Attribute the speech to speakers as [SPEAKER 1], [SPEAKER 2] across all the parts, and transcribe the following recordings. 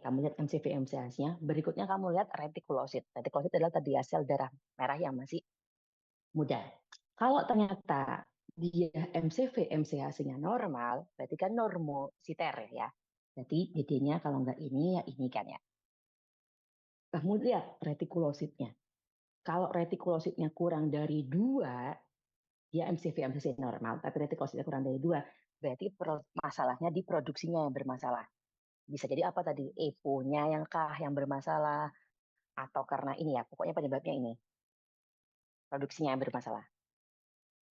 [SPEAKER 1] kamu lihat MCV MCH-nya. Berikutnya kamu lihat retikulosit. Retikulosit adalah tadi ya sel darah merah yang masih muda. Kalau ternyata dia MCV MCH-nya normal, berarti kan normositer ya. Jadi DD-nya kalau nggak ini ya ini kan ya. Kamu lihat retikulositnya. Kalau retikulositnya kurang dari 2, dia MCV MCH normal, tapi retikulositnya kurang dari 2, berarti masalahnya di produksinya yang bermasalah. Bisa jadi apa tadi? EPO-nya yang kah yang bermasalah, atau karena ini ya, pokoknya penyebabnya ini, produksinya yang bermasalah.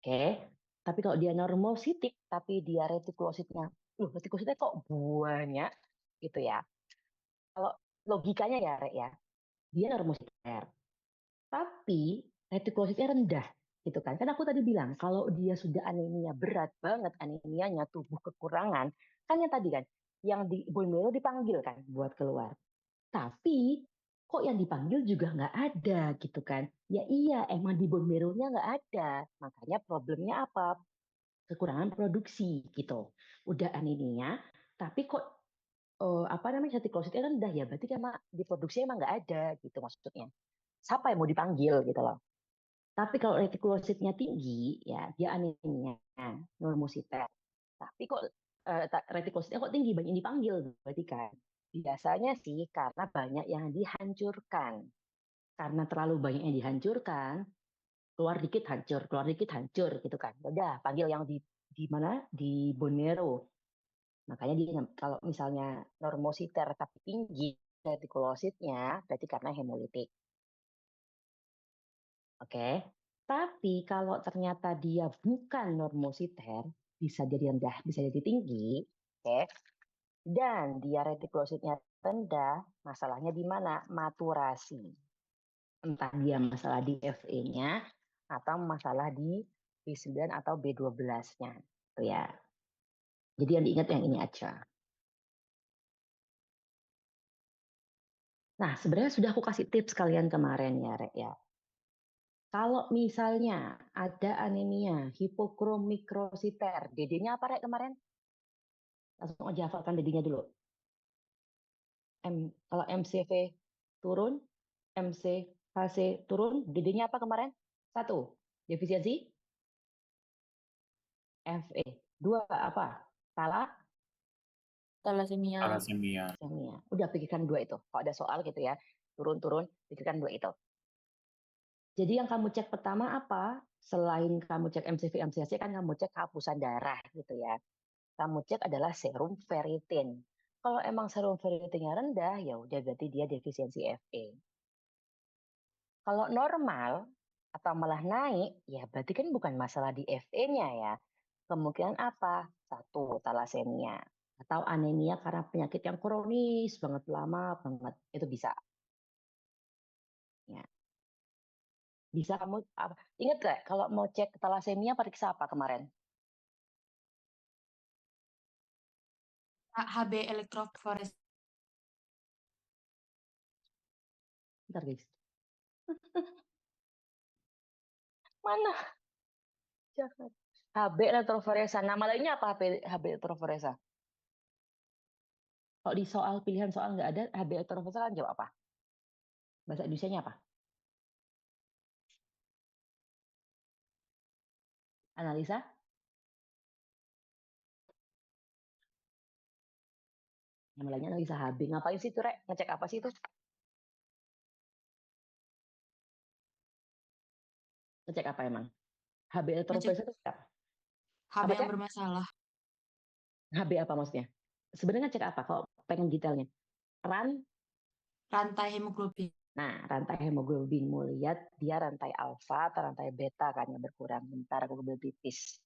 [SPEAKER 1] Oke, tapi kalau dia normositik, tapi dia retikulositnya, retikulositnya kok banyak gitu ya. Kalau logikanya ya, Rek ya, dia normositer, tapi retikulositnya rendah gitu kan. Kan aku tadi bilang kalau dia sudah anemia berat banget, anemianya tubuh kekurangan, kan yang tadi kan, yang di bone marrow dipanggil kan buat keluar. Tapi kok yang dipanggil juga nggak ada gitu kan. Ya iya, emang di bone marrow-nya nggak ada. Makanya problemnya apa? Kekurangan produksi gitu. Udah anemia, tapi kok apa namanya retikulositnya rendah ya berarti kan diproduksi emang nggak ada gitu maksudnya. Siapa yang mau dipanggil gitu loh. Tapi kalau retikulositnya tinggi ya dia anemia, normositer. Tapi kok retikulositnya kok tinggi banyak yang dipanggil berarti kan. Biasanya sih karena banyak yang dihancurkan. Karena terlalu banyak yang dihancurkan, keluar dikit hancur gitu kan. Udah panggil yang di mana? Di bone marrow. Makanya dia kalau misalnya normositer tapi tinggi retikulositnya berarti karena hemolitik. Oke. Tapi kalau ternyata dia bukan normositer, bisa jadi rendah, bisa jadi tinggi, oke. Dan dia retikulositnya rendah, masalahnya di mana? Maturasi. Entah dia masalah di FE-nya atau masalah di B9 atau B12-nya. Tuh ya. Jadi yang diingat yang ini aja. Nah, sebenarnya sudah aku kasih tips kalian kemarin ya, Rek ya. Kalau misalnya ada anemia hipokromikrositer, DD-nya apa Rek kemarin? Langsung aja hafalkan DD-nya dulu. Kalau MCV turun, MCHC turun, DD-nya apa kemarin? Satu, defisiensi FE. Dua, apa? Salah
[SPEAKER 2] Thalassemia.
[SPEAKER 3] Thalassemia.
[SPEAKER 1] semia. Udah pikirkan dua itu. Kalau ada soal gitu ya, turun-turun, pikirkan dua itu. Jadi yang kamu cek pertama apa? Selain kamu cek MCV, MCHC kan kamu cek kehapusan darah gitu ya. Kamu cek adalah serum ferritin. Kalau emang serum ferritinnya rendah, ya udah berarti dia defisiensi Fe. Kalau normal atau malah naik, ya berarti kan bukan masalah di Fe-nya ya. Kemungkinan apa? Satu, talasemia. Atau anemia karena penyakit yang kronis banget, lama banget. Itu bisa. Ya. Bisa kamu, ingat gak kalau mau cek talasemia periksa apa kemarin?
[SPEAKER 2] HB elektroforesis.
[SPEAKER 1] Bentar guys. Mana? Jangan. HB retroforesa. Nama lainnya apa HB retroforesa? Kalau di soal pilihan soal nggak ada HB retroforesa kan jawab apa? Bahasa Indonesia-nya apa? Analisa? Nama lainnya analisa HB. Ngapain sih itu, Rek? Ngecek apa sih itu? Ngecek apa emang? HB
[SPEAKER 2] Ngecek
[SPEAKER 1] retroforesa itu apa?
[SPEAKER 2] HB
[SPEAKER 1] Apa,
[SPEAKER 2] yang
[SPEAKER 1] Cak?
[SPEAKER 2] bermasalah.
[SPEAKER 1] HB apa maksudnya? Sebenarnya ngecek apa kalau pengen detailnya? Ran,
[SPEAKER 2] Rantai hemoglobin.
[SPEAKER 1] nah rantai hemoglobin mau lihat dia rantai alfa atau rantai beta kan yang berkurang. Bentar aku ambil pipis.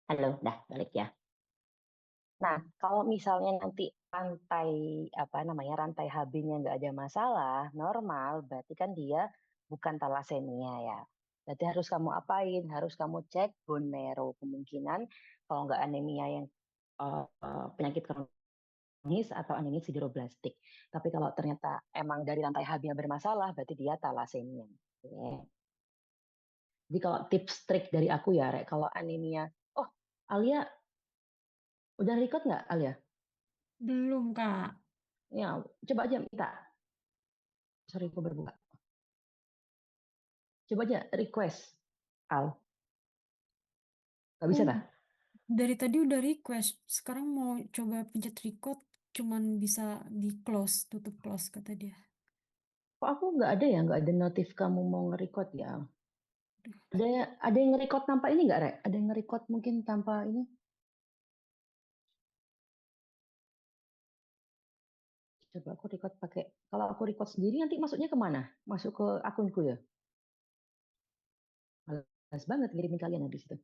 [SPEAKER 1] Halo, dah balik ya. Nah, kalau misalnya nanti rantai HB-nya nggak ada masalah, normal, berarti kan dia bukan talasemia ya. Berarti harus kamu apain? Harus kamu cek bone marrow. Kemungkinan kalau nggak anemia yang penyakit kronis atau anemia sideroblastik. Tapi kalau ternyata emang dari rantai HB-nya bermasalah, berarti dia talasemia. Oke. Jadi kalau tips trik dari aku ya, Rek, kalau anemia, oh Alia udah record nggak Alia?
[SPEAKER 2] Belum, Kak.
[SPEAKER 1] Ya, coba aja minta. Sorry, aku berbuka. Coba aja request. Al, nggak bisa
[SPEAKER 2] Oh,
[SPEAKER 1] dah?
[SPEAKER 2] dari tadi udah request. Sekarang mau coba pencet record, cuman bisa di close, tutup close kata dia.
[SPEAKER 1] Kok aku nggak ada ya? Nggak ada notif kamu mau nge-record ya?
[SPEAKER 2] Aduh,
[SPEAKER 1] Ada yang nge-record tanpa ini nggak, Rek? Ada yang nge-record mungkin tanpa ini? Coba aku record pakai. Kalau aku record sendiri nanti masuknya kemana? Masuk ke akunku ya? Malas banget ngirimin kalian habis itu.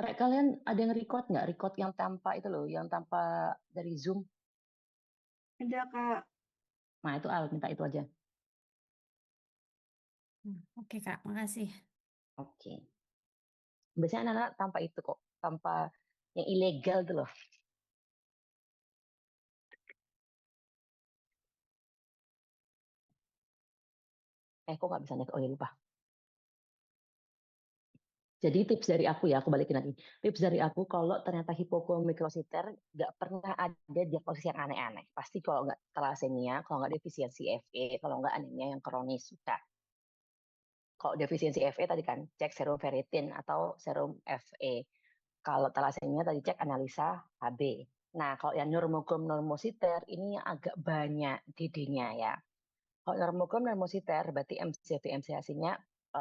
[SPEAKER 1] Rek, kalian ada yang record nggak? Record yang tanpa itu loh, yang tanpa dari Zoom.
[SPEAKER 2] ada, Kak.
[SPEAKER 1] Nah, itu Al, minta itu aja.
[SPEAKER 2] Oke, Kak. Makasih.
[SPEAKER 1] Oke. Biasanya anak-anak tanpa itu kok. Tanpa yang ilegal tuh loh. Kok nggak bisa nih? Oh ya lupa. Jadi tips dari aku ya, aku balikin lagi. Tips dari aku kalau ternyata hipokromikrosit nggak pernah ada diagnosis yang aneh-aneh. Pasti kalau nggak thalassemia, kalau nggak defisiensi Fe, kalau nggak anemia yang kronis sudah. Kalau defisiensi Fe tadi kan cek serum ferritin atau serum Fe. Kalau thalassemia tadi cek analisa Hb. Nah, kalau yang normogam normositer ini yang agak banyak DD-nya ya. Kalau normogam normositer berarti MCV MCAC-nya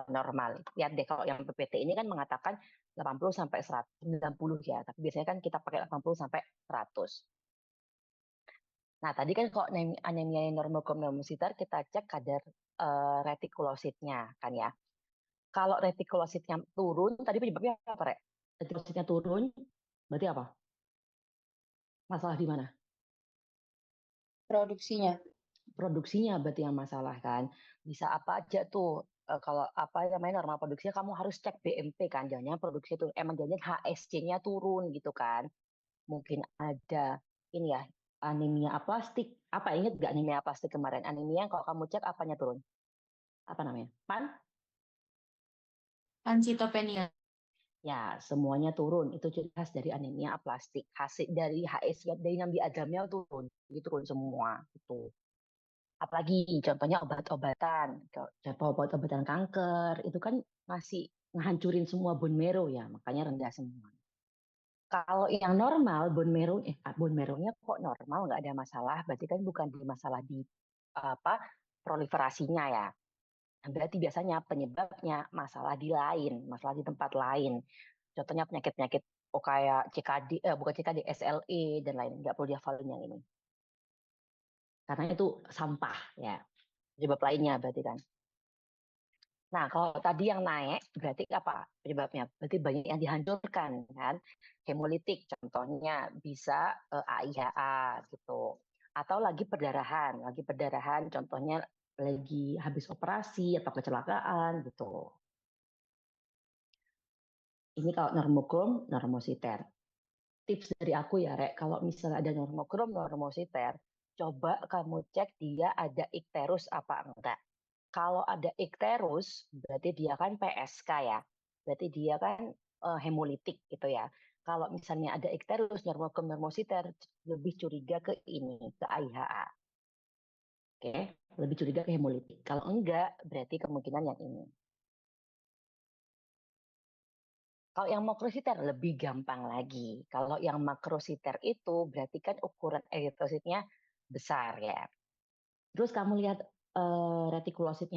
[SPEAKER 1] normal. Lihat deh kalau yang PPT ini kan mengatakan 80 sampai 190 ya, tapi biasanya kan kita pakai 80 sampai 100. Nah, tadi kan kalau anemia normogam normositer kita cek kadar retikulositnya kan ya. Kalau retikulositnya turun, tadi penyebabnya apa, Rek? Retikulositnya turun, berarti apa? Masalah di mana?
[SPEAKER 2] Produksinya.
[SPEAKER 1] Produksinya berarti yang masalah kan. Bisa apa aja tuh, kalau apa namanya normal produksinya kamu harus cek BMP kan, jangan produksi itu emang jangan HSC-nya turun gitu kan. Mungkin ada ini ya anemia aplastik. Apa inget gak anemia aplastik kemarin? Anemia kalau kamu cek apanya turun? Apa namanya? Pan?
[SPEAKER 2] Pansitopenia.
[SPEAKER 1] Ya, semuanya turun. Itu ciri khas dari anemia aplastik. Hasil dari HSC dari Nambi Agamnya turun. Itu turun semua. Itu. Apalagi contohnya obat-obatan, contoh obat-obatan kanker, itu kan masih ngehancurin semua bone marrow ya, makanya rendah semua. Kalau yang normal, bone marrow-nya kok normal, nggak ada masalah, berarti kan bukan di masalah di apa proliferasinya ya. Berarti biasanya penyebabnya masalah di lain, masalah di tempat lain. Contohnya penyakit-penyakit kayak CKD, bukan CKD, SLE dan lain, nggak perlu dihafalin yang ini. Karena itu sampah ya, penyebab lainnya berarti kan. Nah, kalau tadi yang naik berarti apa penyebabnya? Berarti banyak yang dihancurkan kan. Hemolitik contohnya bisa AIHA gitu. Atau lagi perdarahan contohnya lagi habis operasi atau kecelakaan gitu. Ini kalau normogrom, normositer. Tips dari aku ya, Rek, kalau misalnya ada normogrom, normositer, coba kamu cek dia ada ikterus apa enggak. Kalau ada ikterus, berarti dia kan PSK ya. Berarti dia kan hemolitik gitu ya. Kalau misalnya ada ikterus, normogam, normositer, lebih curiga ke ini, ke IHA. Oke, lebih curiga ke hemolitik. Kalau enggak, berarti kemungkinan yang ini. Kalau yang makrositer lebih gampang lagi. Kalau yang makrositer itu berarti kan ukuran eritrositnya besar ya. Terus kamu lihat retikulositnya